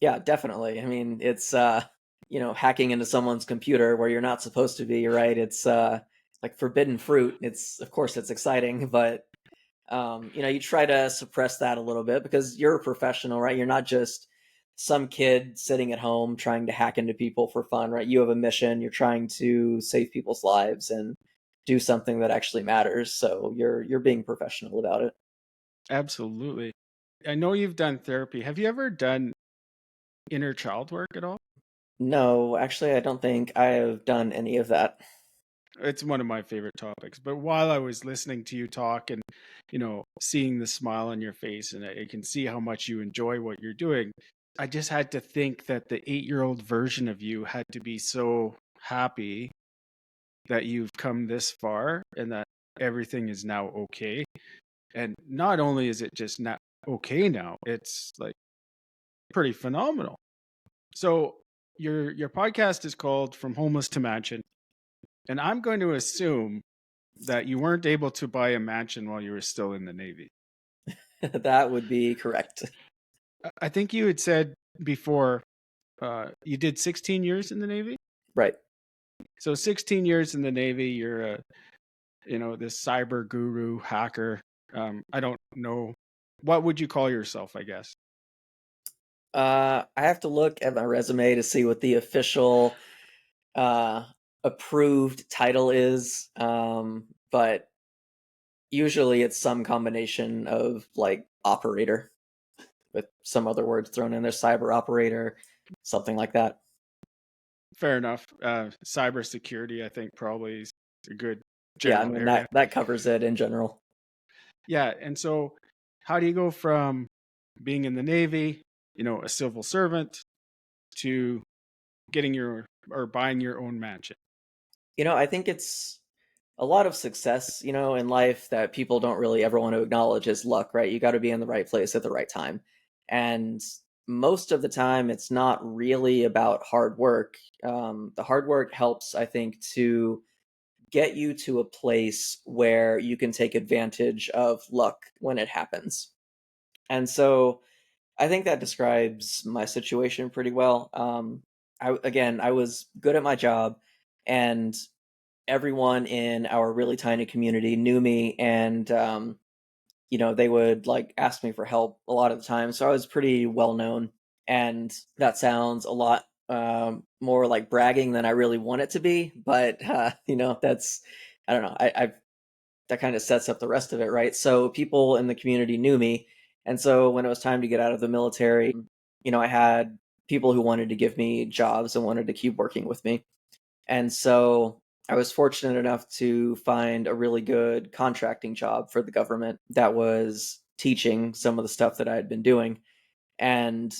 Yeah, definitely. I mean, it's hacking into someone's computer where you're not supposed to be, right? It's like forbidden fruit. It's, of course, it's exciting, but you try to suppress that a little bit because you're a professional, right? You're not just some kid sitting at home trying to hack into people for fun, right? You have a mission. You're trying to save people's lives and do something that actually matters. So you're being professional about it. Absolutely. I know you've done therapy. Have you ever done inner child work at all? No, actually, I don't think I have done any of that. It's one of my favorite topics. But while I was listening to you talk and, seeing the smile on your face, and I can see how much you enjoy what you're doing, I just had to think that the 8-year-old version of you had to be so happy that you've come this far and that everything is now okay. And not only is it just not okay now, it's like pretty phenomenal. So your podcast is called From Homeless to Mansion, and I'm going to assume that you weren't able to buy a mansion while you were still in the Navy. That would be correct. I think you had said before you did 16 years in the Navy. Right. So 16 years in the Navy, you're this cyber guru hacker. I don't know. What would you call yourself, I guess? I have to look at my resume to see what the official uh, approved title is. But usually it's some combination of like operator with some other words thrown in there, cyber operator, something like that. Fair enough. Cybersecurity, I think, probably is a good Yeah, I general mean area. that covers it in general. Yeah. And so, how do you go from being in the Navy, a civil servant, to getting your or buying your own mansion? I think it's a lot of success, in life that people don't really ever want to acknowledge is luck, right? You got to be in the right place at the right time. And most of the time, it's not really about hard work. The hard work helps, I think, to get you to a place where you can take advantage of luck when it happens. And so I think that describes my situation pretty well. I was good at my job, and everyone in our really tiny community knew me, and they would like ask me for help a lot of the time. So I was pretty well known, and that sounds a lot more like bragging than I really want it to be. But that's I don't know. I've that kind of sets up the rest of it, right? So people in the community knew me, and so when it was time to get out of the military, I had people who wanted to give me jobs and wanted to keep working with me. And so I was fortunate enough to find a really good contracting job for the government that was teaching some of the stuff that I had been doing. And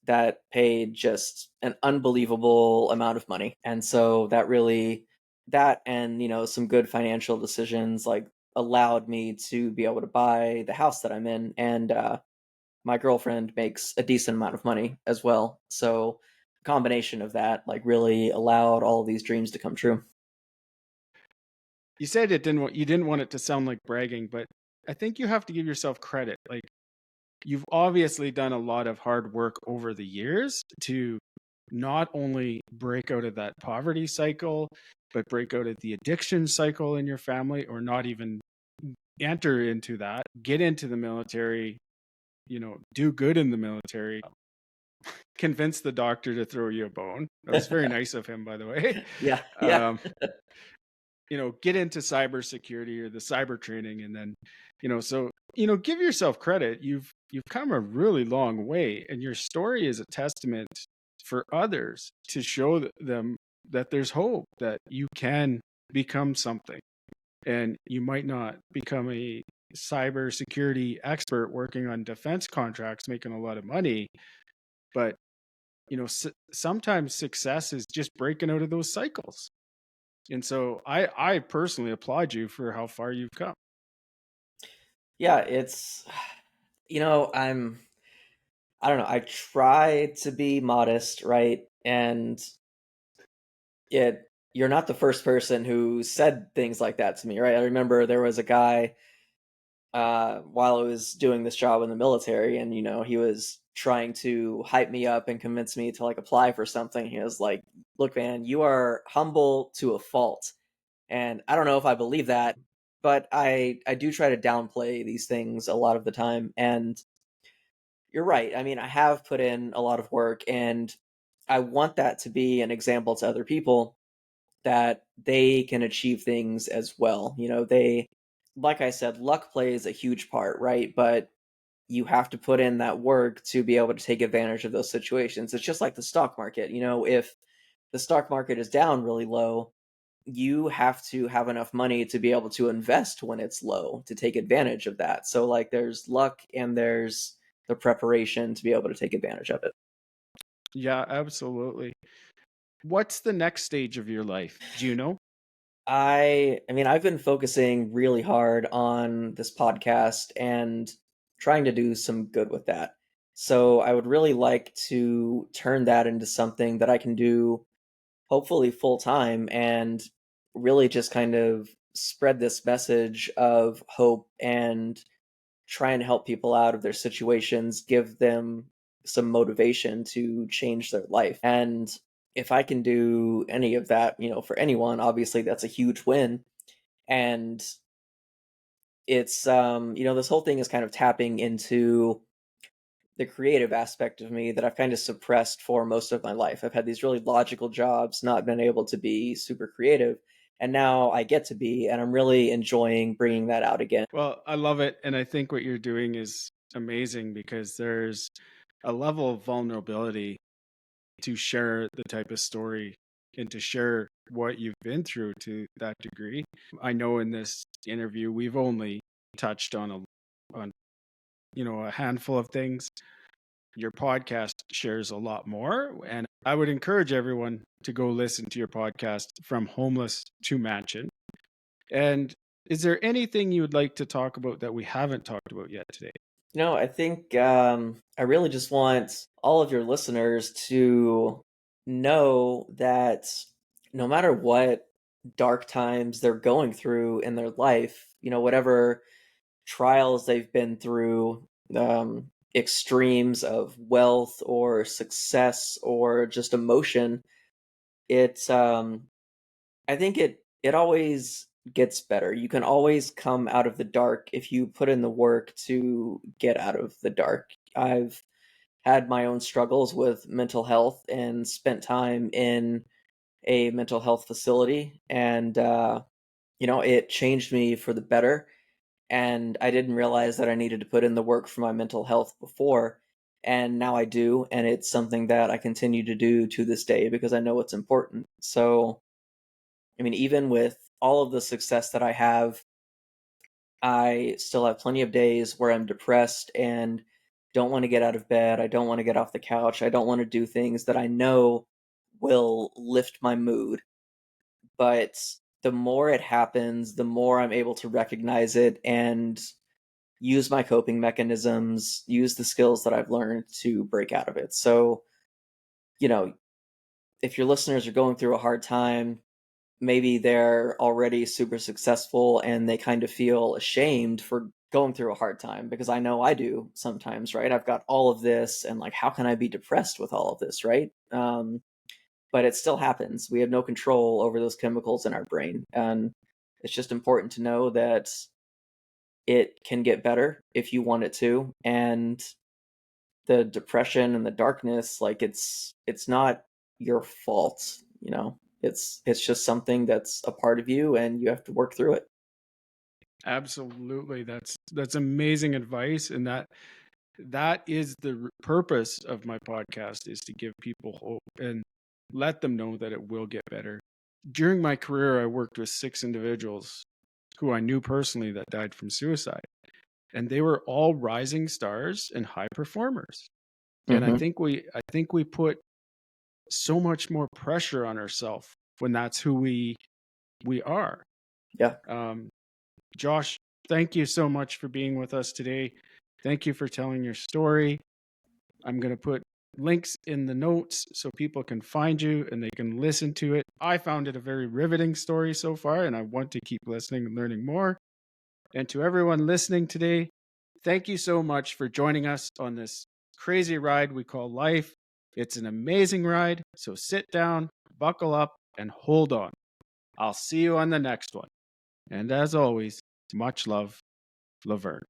that paid just an unbelievable amount of money. And so that and, some good financial decisions like allowed me to be able to buy the house that I'm in. And my girlfriend makes a decent amount of money as well. So combination of that like really allowed all of these dreams to come true. You said you didn't want it to sound like bragging, but I think you have to give yourself credit. Like, you've obviously done a lot of hard work over the years to not only break out of that poverty cycle, but break out of the addiction cycle in your family, or not even enter into that, get into the military, do good in the military, convince the doctor to throw you a bone. That was very nice of him, by the way. Yeah, yeah. Um, get into cybersecurity or the cyber training, and then, so, give yourself credit. You've come a really long way, and your story is a testament for others to show them that there's hope, that you can become something, and you might not become a cybersecurity expert working on defense contracts, making a lot of money, but sometimes success is just breaking out of those cycles. And so I personally applaud you for how far you've come. Yeah, it's I don't know, I try to be modest, right? And you're not the first person who said things like that to me, right? I remember there was a guy while I was doing this job in the military, and he was trying to hype me up and convince me to like apply for something. He was like, "Look, man, you are humble to a fault." And I don't know if I believe that, but I do try to downplay these things a lot of the time. And you're right. I mean, I have put in a lot of work, and I want that to be an example to other people that they can achieve things as well. Like I said, luck plays a huge part, right? But you have to put in that work to be able to take advantage of those situations. It's just like the stock market. If the stock market is down really low, you have to have enough money to be able to invest when it's low to take advantage of that. So like there's luck and there's the preparation to be able to take advantage of it. Yeah, absolutely. What's the next stage of your life? Do you know? I mean, I've been focusing really hard on this podcast and trying to do some good with that. So I would really like to turn that into something that I can do hopefully full time and really just kind of spread this message of hope and try and help people out of their situations, give them some motivation to change their life. And if I can do any of that, for anyone, obviously that's a huge win. And it's this whole thing is kind of tapping into the creative aspect of me that I've kind of suppressed for most of my life. I've had these really logical jobs, not been able to be super creative, and now I get to be, and I'm really enjoying bringing that out again. Well, I love it. And I think what you're doing is amazing because there's a level of vulnerability to share the type of story and to share what you've been through to that degree. I know in this interview we've only touched on on a handful of things. Your podcast shares a lot more, and I would encourage everyone to go listen to your podcast, From Homeless to Mansion. And is there anything you would like to talk about that we haven't talked about yet today? I think I really just want all of your listeners to know that no matter what dark times they're going through in their life, whatever trials they've been through, extremes of wealth or success or just emotion, it's I think it always gets better. You can always come out of the dark if you put in the work to get out of the dark. I've had my own struggles with mental health and spent time in a mental health facility, and it changed me for the better. And I didn't realize that I needed to put in the work for my mental health before, and now I do, and it's something that I continue to do to this day because I know it's important. So I mean, even with all of the success that I have, I still have plenty of days where I'm depressed and don't want to get out of bed. I don't want to get off the couch. I don't want to do things that I know will lift my mood. But the more it happens, the more I'm able to recognize it and use my coping mechanisms, use the skills that I've learned to break out of it. So, you know, if your listeners are going through a hard time, maybe they're already super successful and they kind of feel ashamed for going through a hard time, because I know I do sometimes, right? I've got all of this and like, how can I be depressed with all of this, right? But it still happens. We have no control over those chemicals in our brain. And it's just important to know that it can get better if you want it to. And the depression and the darkness, like it's not your fault, it's just something that's a part of you and you have to work through it. Absolutely. That's amazing advice, and that is the purpose of my podcast, is to give people hope and let them know that it will get better. During my career, I worked with 6 individuals who I knew personally that died from suicide, and they were all rising stars and high performers. And Hmm. I think we put so much more pressure on ourselves when that's who we are. Yeah. Um, Josh, thank you so much for being with us today. Thank you for telling your story. I'm going to put links in the notes so people can find you and they can listen to it. I found it a very riveting story so far, and I want to keep listening and learning more. And to everyone listening today, thank you so much for joining us on this crazy ride we call life. It's an amazing ride, so sit down, buckle up, and hold on. I'll see you on the next one. And as always, much love, Laverne.